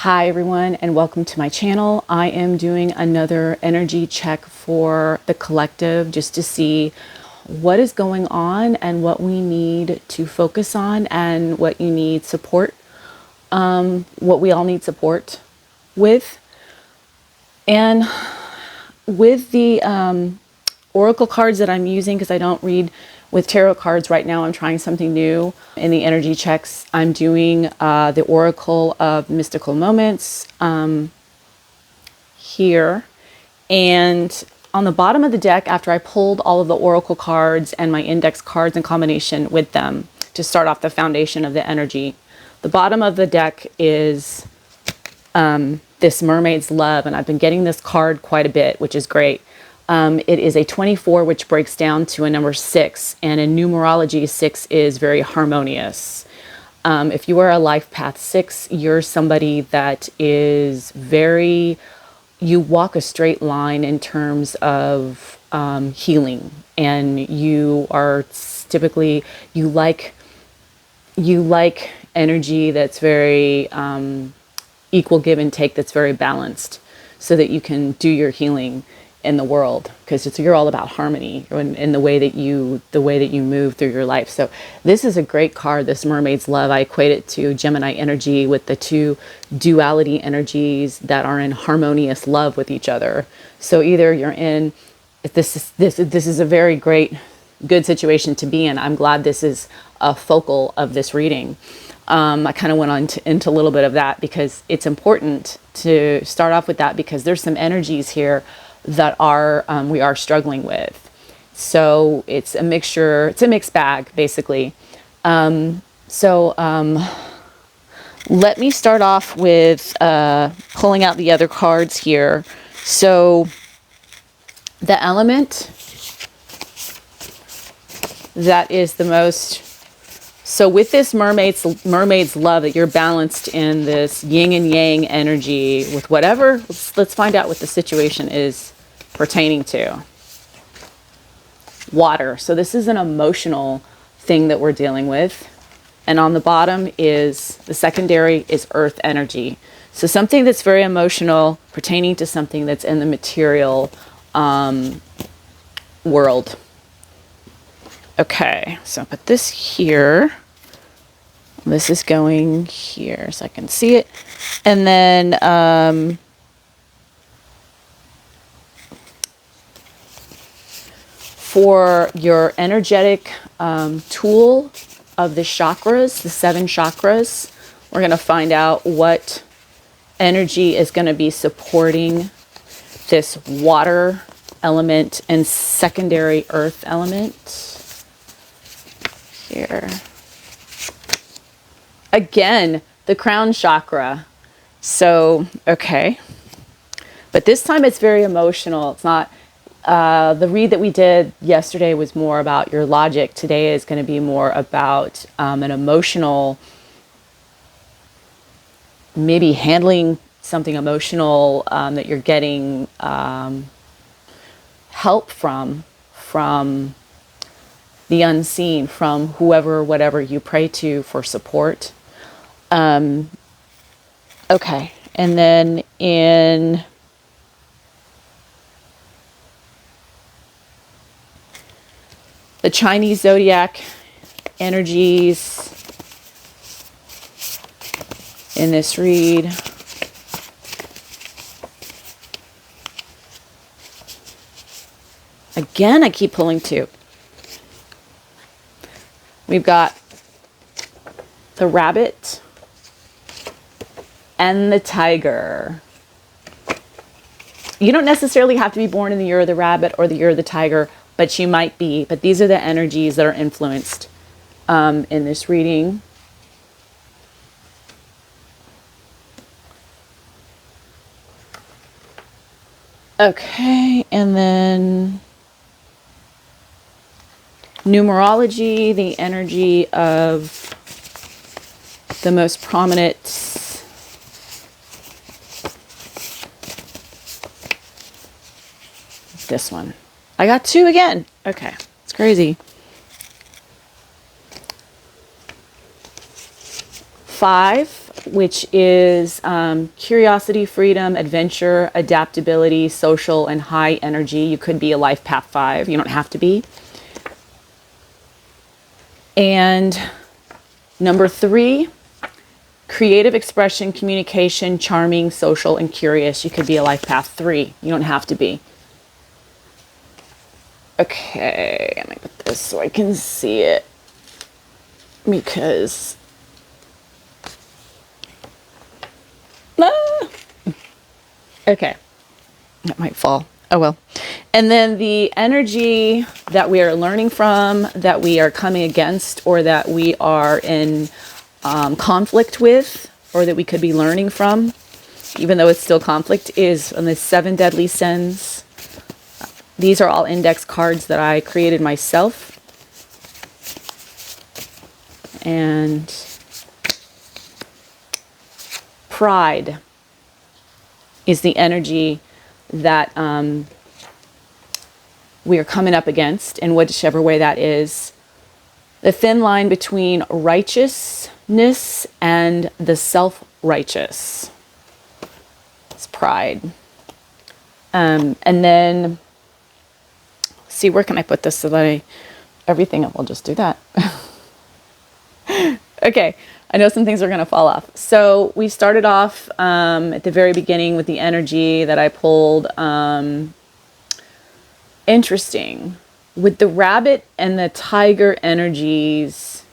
Hi everyone and welcome to my channel. I am doing another energy check for the collective just to see what is going on and what we need to focus on and what you need support, what we all need support with. And with the oracle cards that I'm using, because I don't read with tarot cards right now, I'm trying something new. In the energy checks, I'm doing the Oracle of Mystical Moments here. And on the bottom of the deck, after I pulled all of the oracle cards and my index cards in combination with them to start off the foundation of the energy, the bottom of the deck is this Mermaid's Love, and I've been getting this card quite a bit, which is great. It is a 24, which breaks down to a number 6, and in numerology, 6 is very harmonious. If you are a life path 6, you're somebody that is very, you walk a straight line in terms of healing, and you are typically, you like energy that's very equal give and take, that's very balanced, so that you can do your healing in the world, because you're all about harmony in the way that you move through your life. So this is a great card, this Mermaid's Love. I equate it to Gemini energy, with the two duality energies that are in harmonious love with each other. So either you're in, this is a very good situation to be in. I'm glad this is a focal of this reading. I kind of went on into a little bit of that because it's important to start off with that, because there's some energies here that we are struggling with. So it's a mixture, it's a mixed bag basically. Let me start off with pulling out the other cards here. So the element that is the most, so with this mermaid's love, that you're balanced in this yin and yang energy with whatever, let's find out what the situation is pertaining to. Water. So this is an emotional thing that we're dealing with. And on the bottom is, the secondary is earth energy. So something that's very emotional pertaining to something that's in the material world. Okay, so put this here. This is going here so I can see it. And then for your energetic tool of the chakras, the 7 chakras, we're going to find out what energy is going to be supporting this water element and secondary earth element here. Again, the crown chakra. So, okay. But this time it's very emotional. It's not, the read that we did yesterday was more about your logic. Today is going to be more about an emotional, maybe handling something emotional that you're getting help from the unseen, from whoever, whatever you pray to for support. Okay, and then in the Chinese zodiac energies in this read, again, I keep pulling 2. We've got the rabbit and the tiger. You don't necessarily have to be born in the year of the rabbit or the year of the tiger, but you might be. But these are the energies that are influenced in this reading. Okay, and then numerology, the energy of the most prominent this one. I got 2 again. Okay, it's crazy. 5, which is curiosity, freedom, adventure, adaptability, social, and high energy. You could be a life path 5. You don't have to be. And number 3, creative expression, communication, charming, social, and curious. You could be a life path 3. You don't have to be. Okay, let me put this so I can see it. Because... okay, that might fall. Oh well. And then the energy that we are learning from, that we are coming against, or that we are in conflict with, or that we could be learning from, even though it's still conflict, is on the 7 deadly sins. These are all index cards that I created myself. And pride is the energy that we are coming up against, in whichever way that is. The thin line between righteousness and the self-righteous. It's pride. And then, see, where can I put this so that everything, we'll just do that. Okay, I know some things are going to fall off. So we started off at the very beginning with the energy that I pulled. Interesting. With the rabbit and the tiger energies,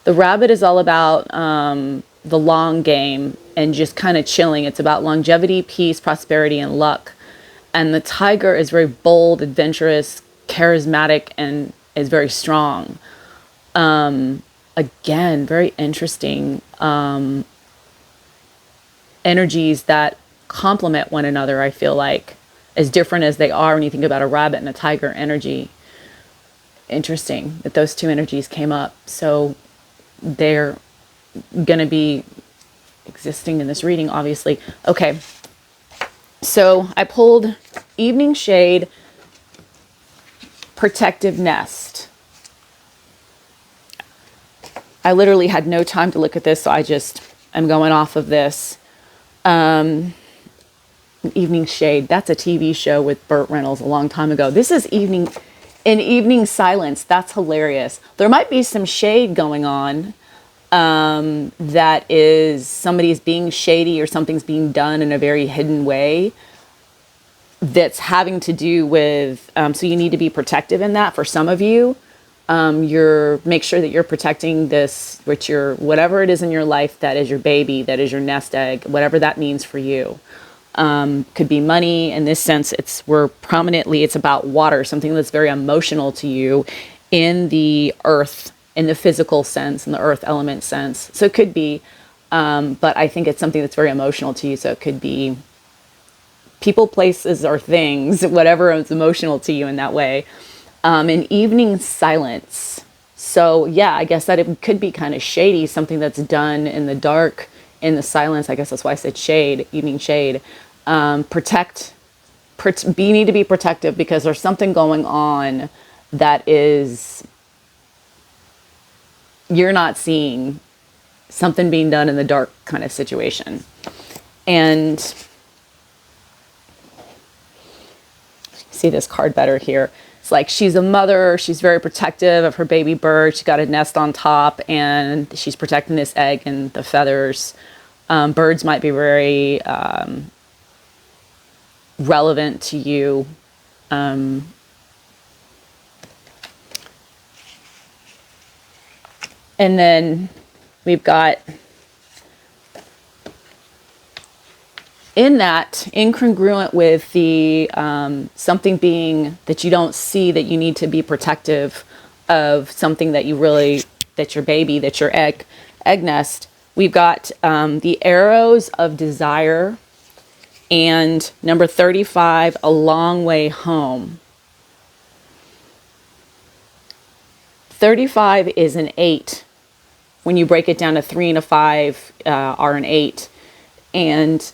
the rabbit is all about the long game and just kind of chilling. It's about longevity, peace, prosperity, and luck. And the tiger is very bold, adventurous, charismatic, and is very strong. Again, very interesting energies that complement one another, I feel like, as different as they are when you think about a rabbit and a tiger energy. Interesting that those two energies came up. So they're going to be existing in this reading, obviously. Okay, so I pulled Evening Shade, Protective Nest. I literally had no time to look at this, so I'm going off of this. Evening Shade, that's a TV show with Burt Reynolds a long time ago. This is Evening Silence. That's hilarious. There might be some shade going on, that is somebody's being shady or something's being done in a very hidden way that's having to do with, so you need to be protective in that for some of you. Make sure that you're protecting this, whatever it is in your life that is your baby, that is your nest egg, whatever that means for you. Could be money. In this sense, it's about water, something that's very emotional to you in the earth, in the physical sense, in the earth element sense. So it could be, but I think it's something that's very emotional to you. So it could be people, places, or things, whatever is emotional to you in that way. An Evening Silence. So yeah, I guess that it could be kind of shady, something that's done in the dark, in the silence. I guess that's why I said shade, evening shade. You need to be protective because there's something going on that is, you're not seeing, something being done in the dark kind of situation. And see this card better here. It's like she's a mother, she's very protective of her baby bird, she's got a nest on top, and she's protecting this egg and the feathers. Birds might be very relevant to you. And then we've got, in that, incongruent with the something being that you don't see, that you need to be protective of something that that's your baby, that's your egg nest. We've got the Arrows of Desire and number 35, A Long Way Home. 35 is an 8. When you break it down to 3 and a 5 are an 8. And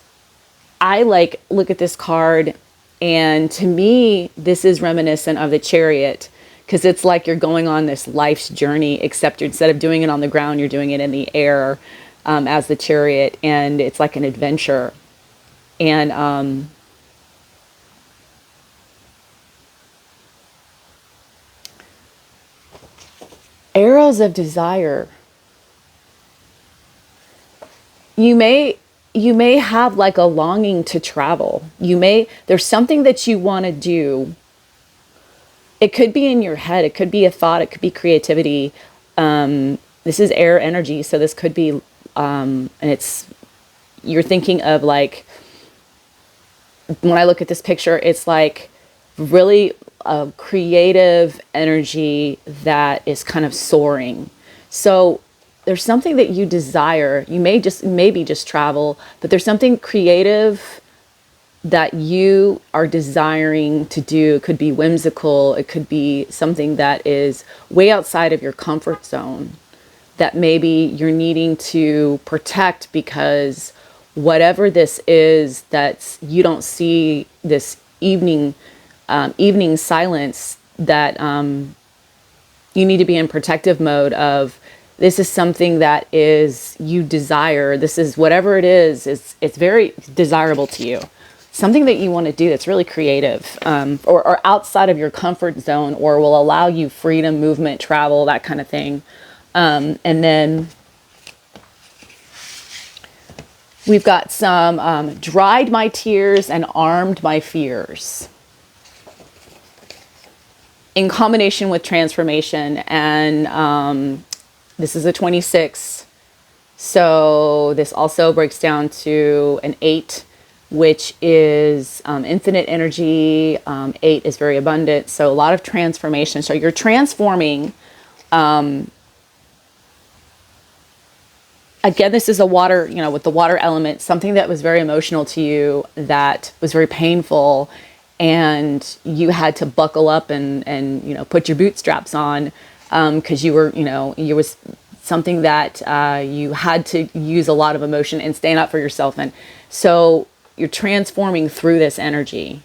I look at this card, and to me, this is reminiscent of the Chariot, because it's like you're going on this life's journey, except instead of doing it on the ground, you're doing it in the air. as the chariot, and it's like an adventure. And arrows of desire. You may have like a longing to travel. There's something that you want to do. It could be in your head, it could be a thought, it could be creativity. This is air energy, so this could be and it's you're thinking of like, when I look at this picture, it's like really a creative energy that is kind of soaring. So there's something that you desire. You maybe just travel, but there's something creative that you are desiring to do. It could be whimsical. It could be something that is way outside of your comfort zone that maybe you're needing to protect, because whatever this is, that you don't see this evening silence, that you need to be in protective mode of. This is something that is you desire. This is whatever it is. It's very desirable to you. Something that you want to do that's really creative, or outside of your comfort zone, or will allow you freedom, movement, travel, that kind of thing. And then we've got some dried my tears and armed my fears, in combination with transformation. And this is a 26. So this also breaks down to an 8, which is infinite energy. 8 is very abundant. So a lot of transformation. So you're transforming. Again, this is a water, with the water element, something that was very emotional to you, that was very painful, and you had to buckle up and put your bootstraps on, because you was something that you had to use a lot of emotion and stand up for yourself. And so you're transforming through this energy.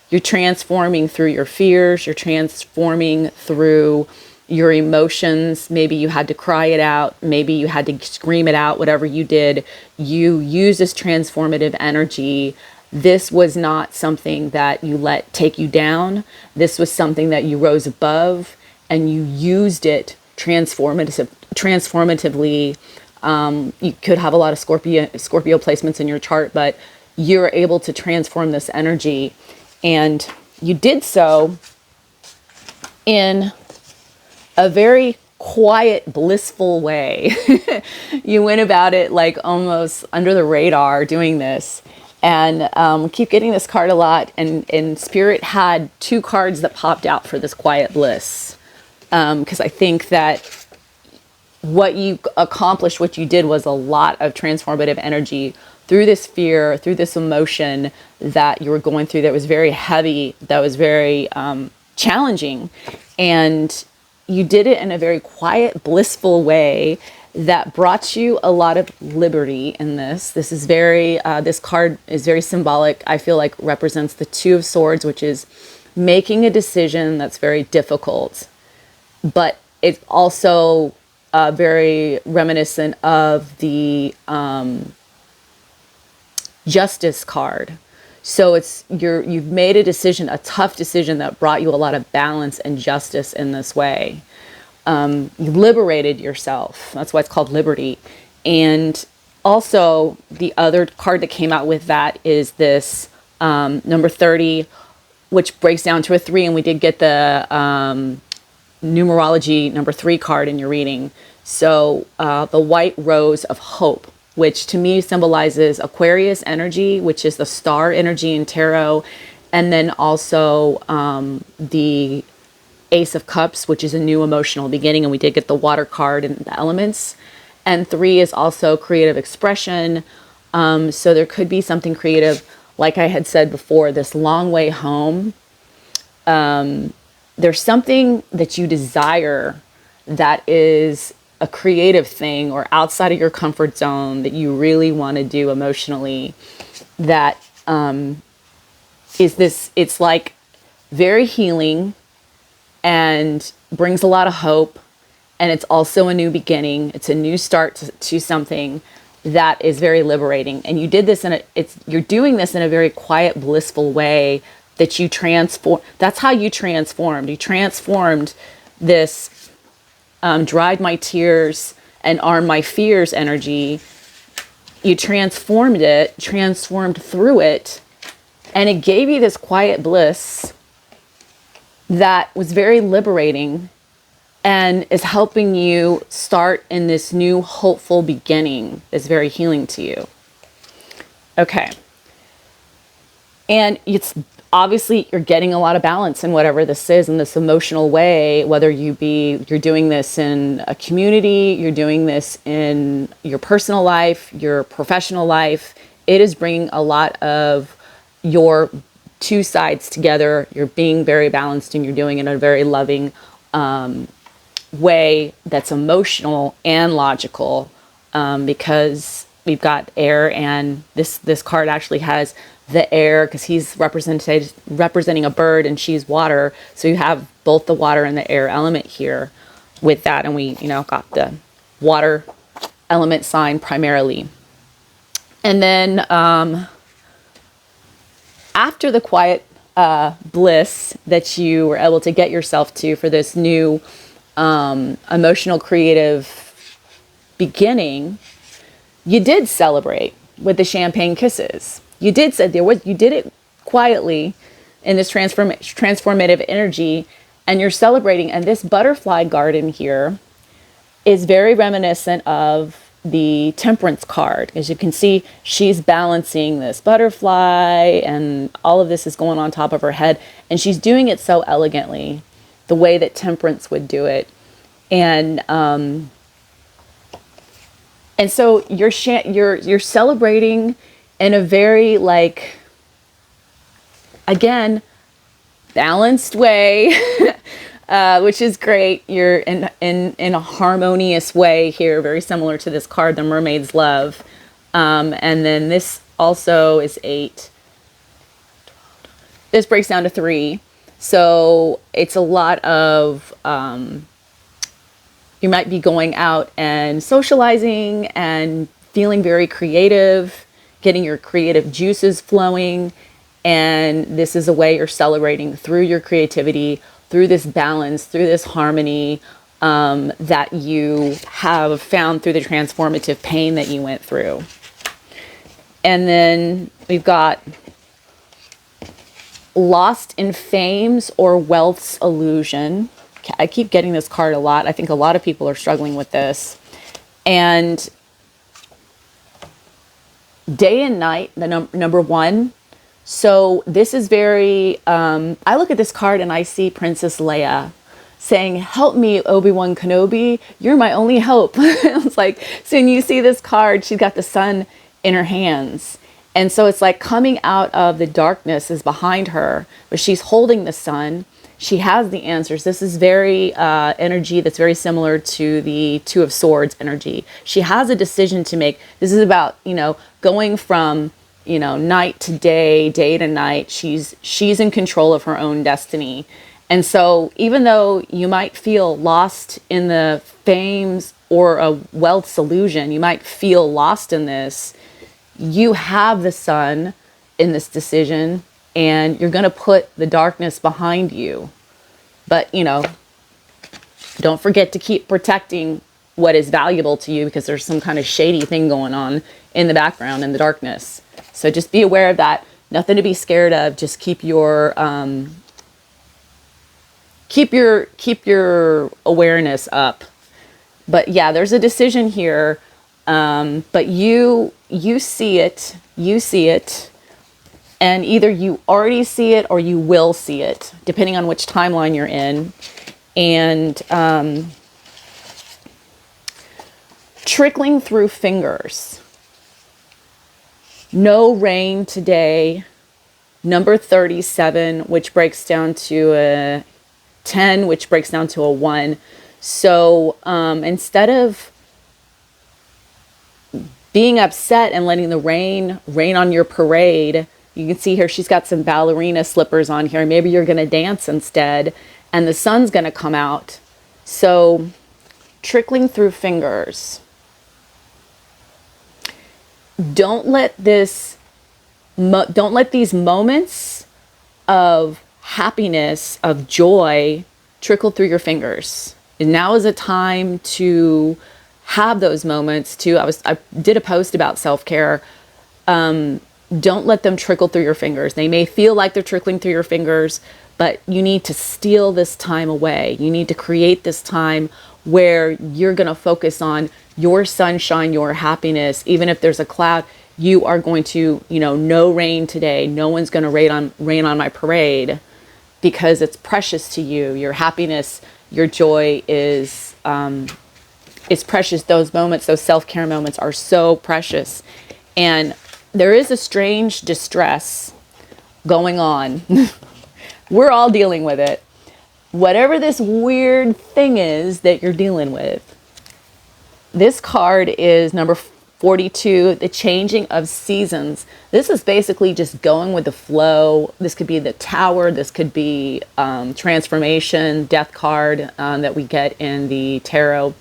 You're transforming through your fears. You're transforming through your emotions. Maybe you had to cry it out. Maybe you had to scream it out. Whatever you did, you use this transformative energy. This was not something that you let take you down. This was something that you rose above, and you used it transformatively. You could have a lot of Scorpio placements in your chart, but you're able to transform this energy, and you did so in a very quiet, blissful way. You went about it like almost under the radar doing this. And keep getting this card a lot. And Spirit had 2 cards that popped out for this quiet bliss. Because I think that what you accomplished, what you did, was a lot of transformative energy through this fear, through this emotion that you were going through, that was very heavy, that was very challenging. And you did it in a very quiet, blissful way that brought you a lot of liberty in this. This is very, this card is very symbolic. I feel like represents the 2 of Swords, which is making a decision that's very difficult. But it's also very reminiscent of the Justice card. So you've made a decision, a tough decision that brought you a lot of balance and justice in this way. You liberated yourself. That's why it's called liberty. And also the other card that came out with that is this number 30, which breaks down to a 3. And we did get the numerology number 3 card in your reading. So the white rose of hope, which to me symbolizes Aquarius energy, which is the star energy in tarot. And then also the Ace of Cups, which is a new emotional beginning. And we did get the water card and the elements. And 3 is also creative expression. So there could be something creative. Like I had said before, this long way home. There's something that you desire that is a creative thing or outside of your comfort zone that you really want to do emotionally. That is this, it's like very healing and brings a lot of hope. And it's also a new beginning. It's a new start to something. that is very liberating. And you did this you're doing this in a very quiet, blissful way that you transform. That's how you transformed. You transformed this dried my tears and armed my fears energy. You transformed through it, and it gave you this quiet bliss that was very liberating and is helping you start in this new hopeful beginning that's very healing to you. Okay. And it's obviously you're getting a lot of balance in whatever this is in this emotional way, whether you're doing this in a community, you're doing this in your personal life, your professional life. It is bringing a lot of your two sides together. You're being very balanced, and you're doing it in a very loving way that's emotional and logical, because we've got air, and this card actually has the air because he's representing a bird and she's water. So you have both the water and the air element here with that. And we, got the water element sign primarily. And then after the quiet bliss that you were able to get yourself to for this new emotional creative beginning, you did celebrate with the champagne kisses. You did it quietly in this transformative energy, and you're celebrating. And this butterfly garden here is very reminiscent of the Temperance card. As you can see, she's balancing this butterfly, and all of this is going on top of her head, and she's doing it so elegantly, the way that Temperance would do it. And so you're celebrating in a very, again, balanced way, which is great. You're in a harmonious way here, very similar to this card, the Mermaid's Love. And then this also is 8. This breaks down to 3. So it's a lot of, you might be going out and socializing and feeling very creative, getting your creative juices flowing. And this is a way you're celebrating through your creativity, through this balance, through this harmony that you have found through the transformative pain that you went through. And then we've got Lost in Fame's or Wealth's Illusion. I keep getting this card a lot. I think a lot of people are struggling with this. And Day and Night, the number 1. So this is very, I look at this card and I see Princess Leia saying, "Help me, Obi-Wan Kenobi. You're my only hope." It's like, so when you see this card, she's got the sun in her hands. And so it's like coming out of the darkness is behind her, but she's holding the sun. She has the answers. This is very energy that's very similar to the Two of Swords energy. She has a decision to make. This is about, going from, night to day, day to night. She's in control of her own destiny. And so even though you might feel lost in the fames or a wealth's illusion, you might feel lost in this, you have the sun in this decision, and you're going to put the darkness behind you. But, don't forget to keep protecting what is valuable to you, because there's some kind of shady thing going on in the background, in the darkness. So just be aware of that. Nothing to be scared of. Just keep your awareness up. But yeah, there's a decision here. But you see it. You see it. And either you already see it or you will see it, depending on which timeline you're in. And trickling through fingers. No rain today. Number 37, which breaks down to a 10, which breaks down to a 1. So instead of being upset and letting the rain on your parade, you can see here she's got some ballerina slippers on here. Maybe you're going to dance instead, and the sun's going to come out. So trickling through fingers. don't let this don't let these moments of happiness, of joy, trickle through your fingers. And now is a time to have those moments too. I did a post about self-care. Don't let them trickle through your fingers. They may feel like they're trickling through your fingers, but you need to steal this time away. You need to create this time where you're going to focus on your sunshine, your happiness. Even if there's a cloud, you are going to, no rain today. No one's going to rain on my parade, because it's precious to you. Your happiness, your joy is precious. Those moments, those self-care moments are so precious. And there is a strange distress going on. We're all dealing with it. Whatever this weird thing is that you're dealing with. This card is number 42, the changing of seasons. This is basically just going with the flow. This could be the Tower. This could be transformation, death card that we get in the tarot.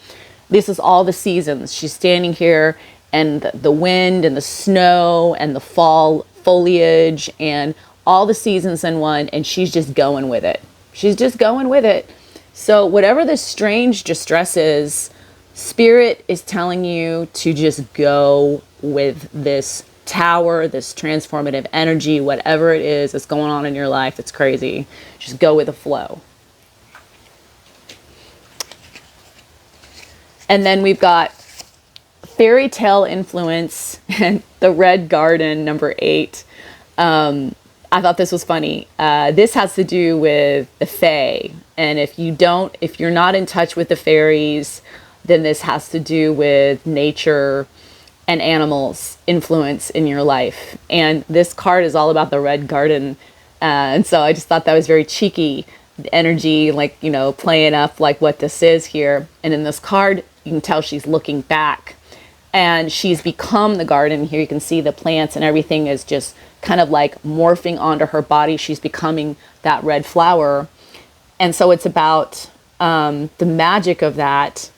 This is all the seasons. She's standing here, and the wind and the snow and the fall foliage and all the seasons in one, and she's just going with it. She's just going with it. So whatever this strange distress is, Spirit is telling you to just go with this Tower, this transformative energy, whatever it is that's going on in your life that's crazy. Just go with the flow. And then we've got fairy tale influence and the Red Garden, number 8. I thought this was funny. This has to do with the Fae. And if you're not in touch with the fairies, then this has to do with nature and animals influence in your life. And this card is all about the Red Garden. And so I just thought that was very cheeky. The energy, playing up like what this is here. And in this card, you can tell she's looking back. And she's become the garden. Here you can see the plants and everything is just kind of like morphing onto her body. She's becoming that red flower. And so it's about the magic of that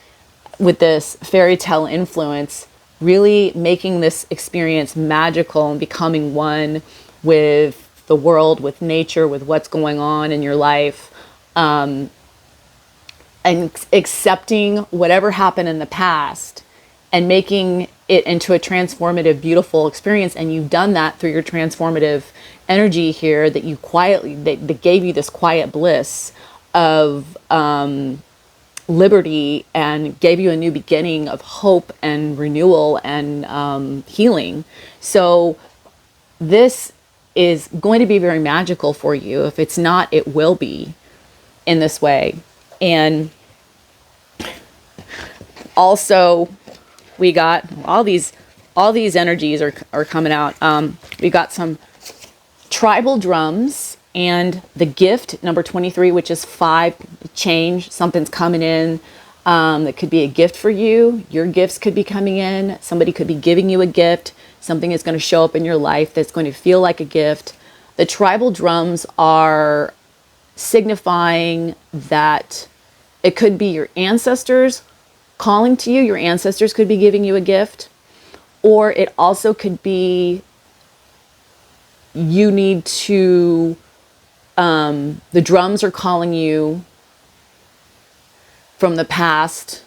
with this fairy tale influence, really making this experience magical and becoming one with the world, with nature, with what's going on in your life, and accepting whatever happened in the past and making it into a transformative, beautiful experience. And you've done that through your transformative energy here, that you quietly, that gave you this quiet bliss of liberty and gave you a new beginning of hope and renewal and healing. So this is going to be very magical for you. If it's not, it will be in this way. And also, we got all these energies are coming out. We got some tribal drums and the gift, number 23, which is 5, change. Something's coming in that could be a gift for you. Your gifts could be coming in. Somebody could be giving you a gift. Something is going to show up in your life that's going to feel like a gift. The tribal drums are signifying that it could be your ancestors calling to you. Your ancestors could be giving you a gift, or it also could be you need to, the drums are calling you from the past.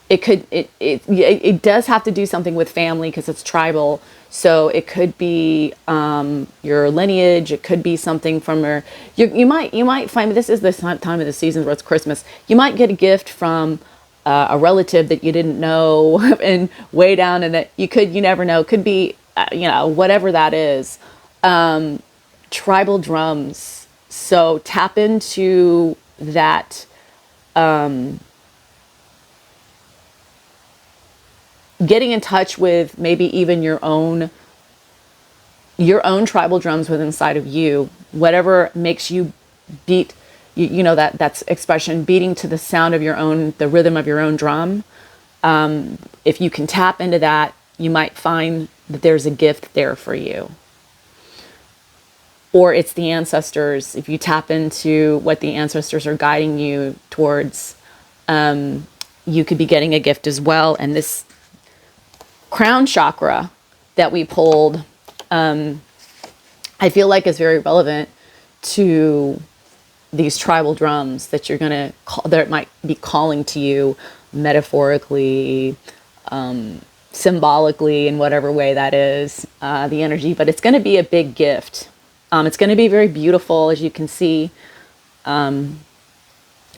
It does have to do something with family because it's tribal. So it could be your lineage. It could be something from you might find, this is the time of the season where it's Christmas. You might get a gift from a relative that you didn't know and way down, and that you never know. Could be, whatever that is. Tribal drums. So tap into that. Getting in touch with maybe even your own tribal drums within inside of you, whatever makes you beat, that's expression, beating to the sound of the rhythm of your own drum. If you can tap into that, you might find that there's a gift there for you. Or it's the ancestors. If you tap into what the ancestors are guiding you towards, you could be getting a gift as well. And this crown chakra that we pulled, I feel like is very relevant to these tribal drums that you're gonna call, that might be calling to you metaphorically, symbolically, in whatever way that is, the energy. But it's going to be a big gift. It's going to be very beautiful, as you can see. You're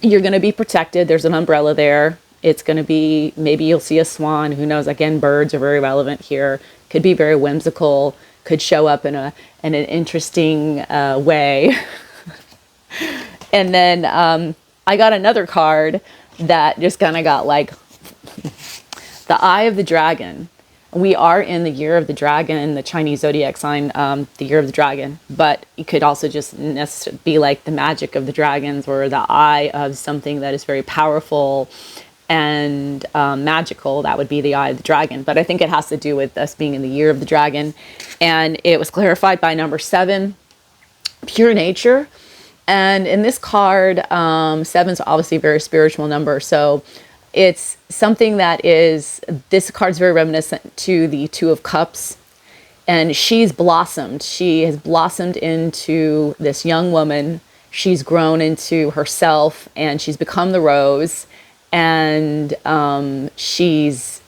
going to be protected. There's an umbrella there. It's going to be, maybe you'll see a swan. Who knows? Again, birds are very relevant here. Could be very whimsical. Could show up in an interesting way. And then I got another card that just kind of got like the Eye of the Dragon. We are in the Year of the Dragon, the Chinese zodiac sign, the Year of the Dragon. But it could also just be like the magic of the dragons, or the eye of something that is very powerful and magical. That would be the Eye of the Dragon. But I think it has to do with us being in the Year of the Dragon. And it was clarified by number 7, pure nature. And in this card, 7's obviously a very spiritual number. So it's something that is, this card's very reminiscent to the Two of Cups. And she's blossomed. She has blossomed into this young woman. She's grown into herself, and she's become the rose. And she's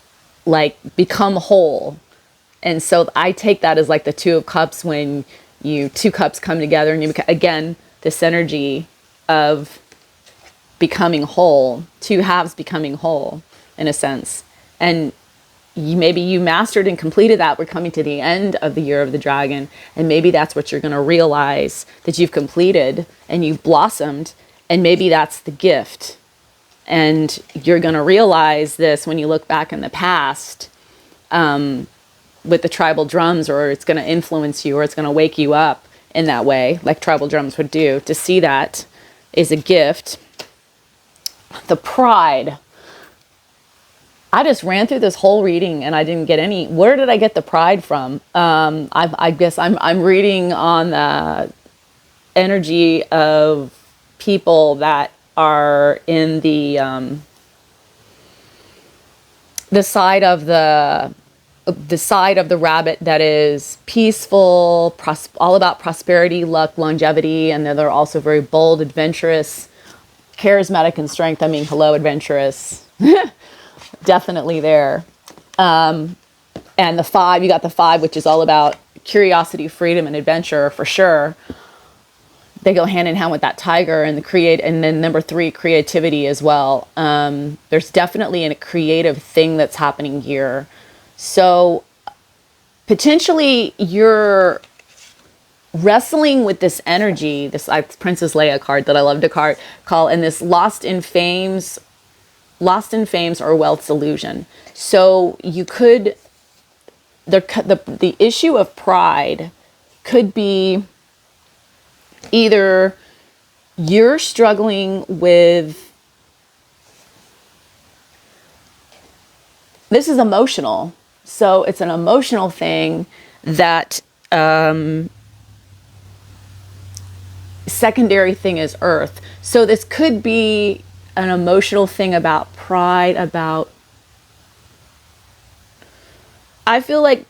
like become whole. And so I take that as like the Two of Cups, when two cups come together, and you again, this energy of becoming whole, two halves becoming whole in a sense. And maybe you mastered and completed that. We're coming to the end of the Year of the Dragon, and maybe that's what you're going to realize, that you've completed and you've blossomed, and maybe that's the gift. And you're going to realize this when you look back in the past, with the tribal drums, or it's going to influence you, or it's going to wake you up in that way, like tribal drums would do. To see that is a gift. The pride. I just ran through this whole reading and I didn't get any. Where did I get the pride from? I guess I'm reading on the energy of people that are in the side of the rabbit that is peaceful, all about prosperity, luck, longevity, and they're also very bold, adventurous, charismatic, and strength. I mean, hello, adventurous. Definitely there. And the 5, you got the 5, which is all about curiosity, freedom, and adventure for sure. They go hand in hand with that tiger, and and then number 3, creativity as well. There's definitely a creative thing that's happening here. So potentially you're wrestling with this energy, this Princess Leia card that I love to call, and this lost in fames or wealth's illusion. So you could, the issue of pride could be either you're struggling with, this is emotional. So it's an emotional thing that, secondary thing is earth. So this could be an emotional thing about pride, I feel like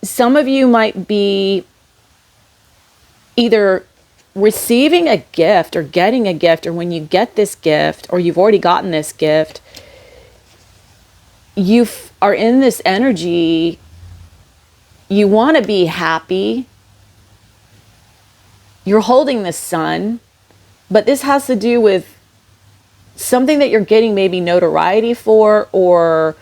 some of you might be either receiving a gift or getting a gift, or when you get this gift, or you've already gotten this gift, you are in this energy, you want to be happy, you're holding this sun, but this has to do with something that you're getting maybe notoriety for, or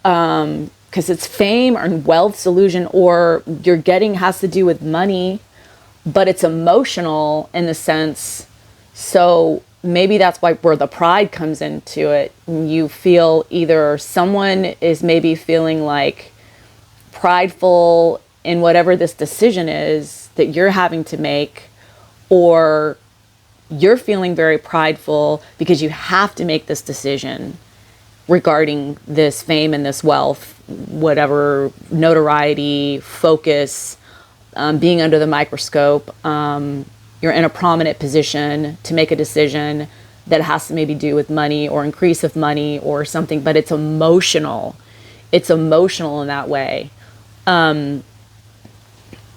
because it's fame or wealth's illusion, or you're getting has to do with money, but it's emotional in the sense. So maybe that's where the pride comes into it. You feel either someone is maybe feeling like prideful in whatever this decision is that you're having to make, or you're feeling very prideful because you have to make this decision regarding this fame and this wealth, whatever notoriety, focus, being under the microscope. You're in a prominent position to make a decision that has to maybe do with money or increase of money or something, but it's emotional. It's emotional in that way. And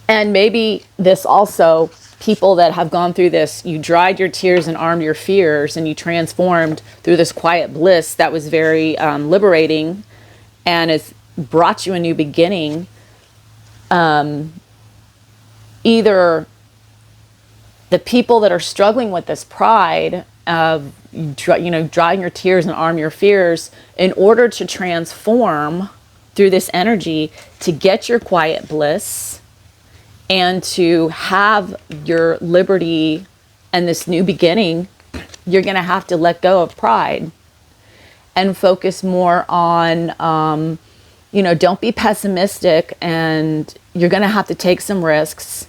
maybe this also, people that have gone through this, you dried your tears and armed your fears, and you transformed through this quiet bliss that was very liberating, and it's brought you a new beginning. Either the people that are struggling with this pride of, drying your tears and arm your fears, in order to transform through this energy to get your quiet bliss and to have your liberty and this new beginning, you're going to have to let go of pride and focus more on, don't be pessimistic, and you're going to have to take some risks.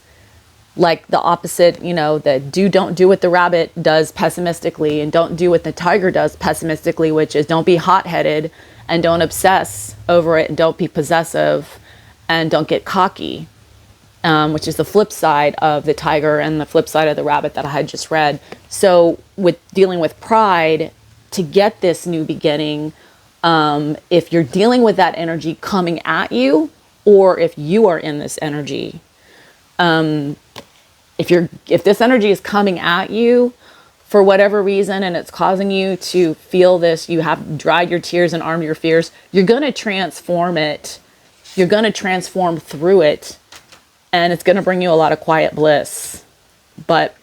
Like the opposite, don't do what the rabbit does pessimistically, and don't do what the tiger does pessimistically, which is don't be hot-headed and don't obsess over it, and don't be possessive and don't get cocky, which is the flip side of the tiger and the flip side of the rabbit that I had just read. So with dealing with pride, to get this new beginning, if you're dealing with that energy coming at you, or if you are in this energy, if this energy is coming at you for whatever reason, and it's causing you to feel this, you have dried your tears and armed your fears, you're going to transform it. You're going to transform through it, and it's going to bring you a lot of quiet bliss. But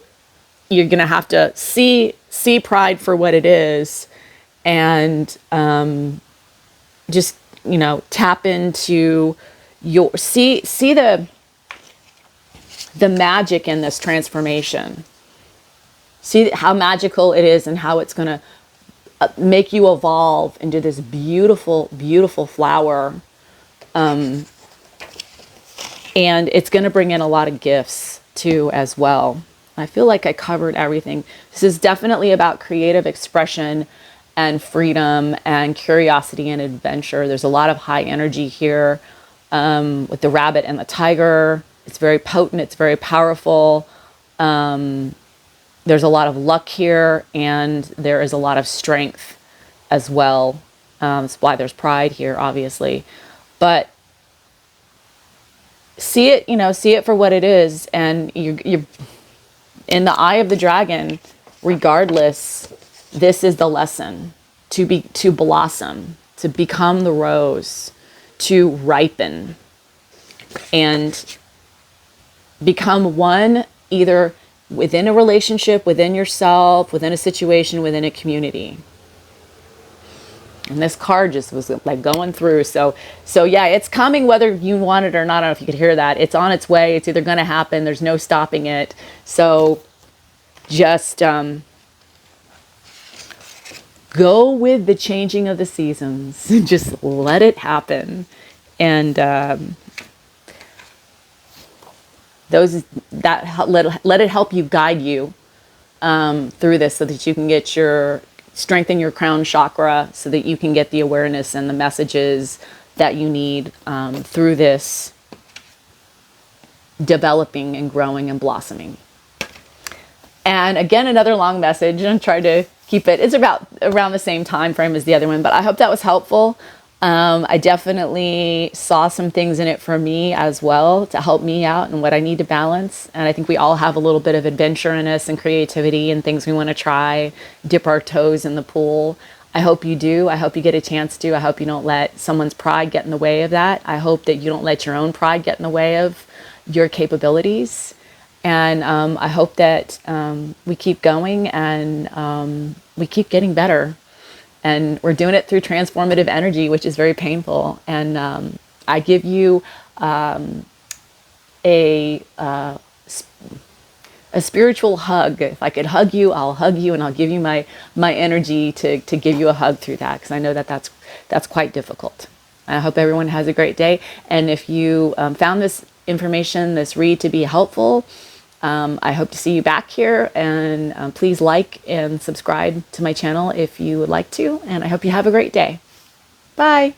you're going to have to see pride for what it is, and just tap into your see the magic in this transformation. See how magical it is, and how it's going to make you evolve into this beautiful, beautiful flower. And it's going to bring in a lot of gifts too as well. I feel like I covered everything. This is definitely about creative expression and freedom and curiosity and adventure. There's a lot of high energy here with the rabbit and the tiger. It's very potent. It's very powerful. There's a lot of luck here, and there is a lot of strength as well. That's why there's pride here, obviously. But see it for what it is, and you're in the eye of the dragon. Regardless, this is the lesson: to blossom, to become the rose, to ripen, and become one, either within a relationship, within yourself, within a situation, within a community. And this card just was like going through. So yeah, it's coming whether you want it or not. I don't know if you could hear that. It's on its way. It's either going to happen. There's no stopping it. So just go with the changing of the seasons. Just let it happen. And let it help you, guide you through this, so that you can get strengthen your crown chakra, so that you can get the awareness and the messages that you need through this developing and growing and blossoming. And again, another long message, and try to keep it. It's about around the same time frame as the other one, but I hope that was helpful. I definitely saw some things in it for me as well, to help me out and what I need to balance. And I think we all have a little bit of adventure in us and creativity and things we want to try, dip our toes in the pool. I hope you do. I hope you get a chance to. I hope you don't let someone's pride get in the way of that. I hope that you don't let your own pride get in the way of your capabilities. And I hope that we keep going, and we keep getting better. And we're doing it through transformative energy, which is very painful. And I give you a spiritual hug. If I could hug you, I'll hug you, and I'll give you my energy to give you a hug through that, because I know that that's quite difficult. I hope everyone has a great day. And if you found this information, this read, to be helpful, I hope to see you back here, and please like and subscribe to my channel if you would like to, and I hope you have a great day. Bye.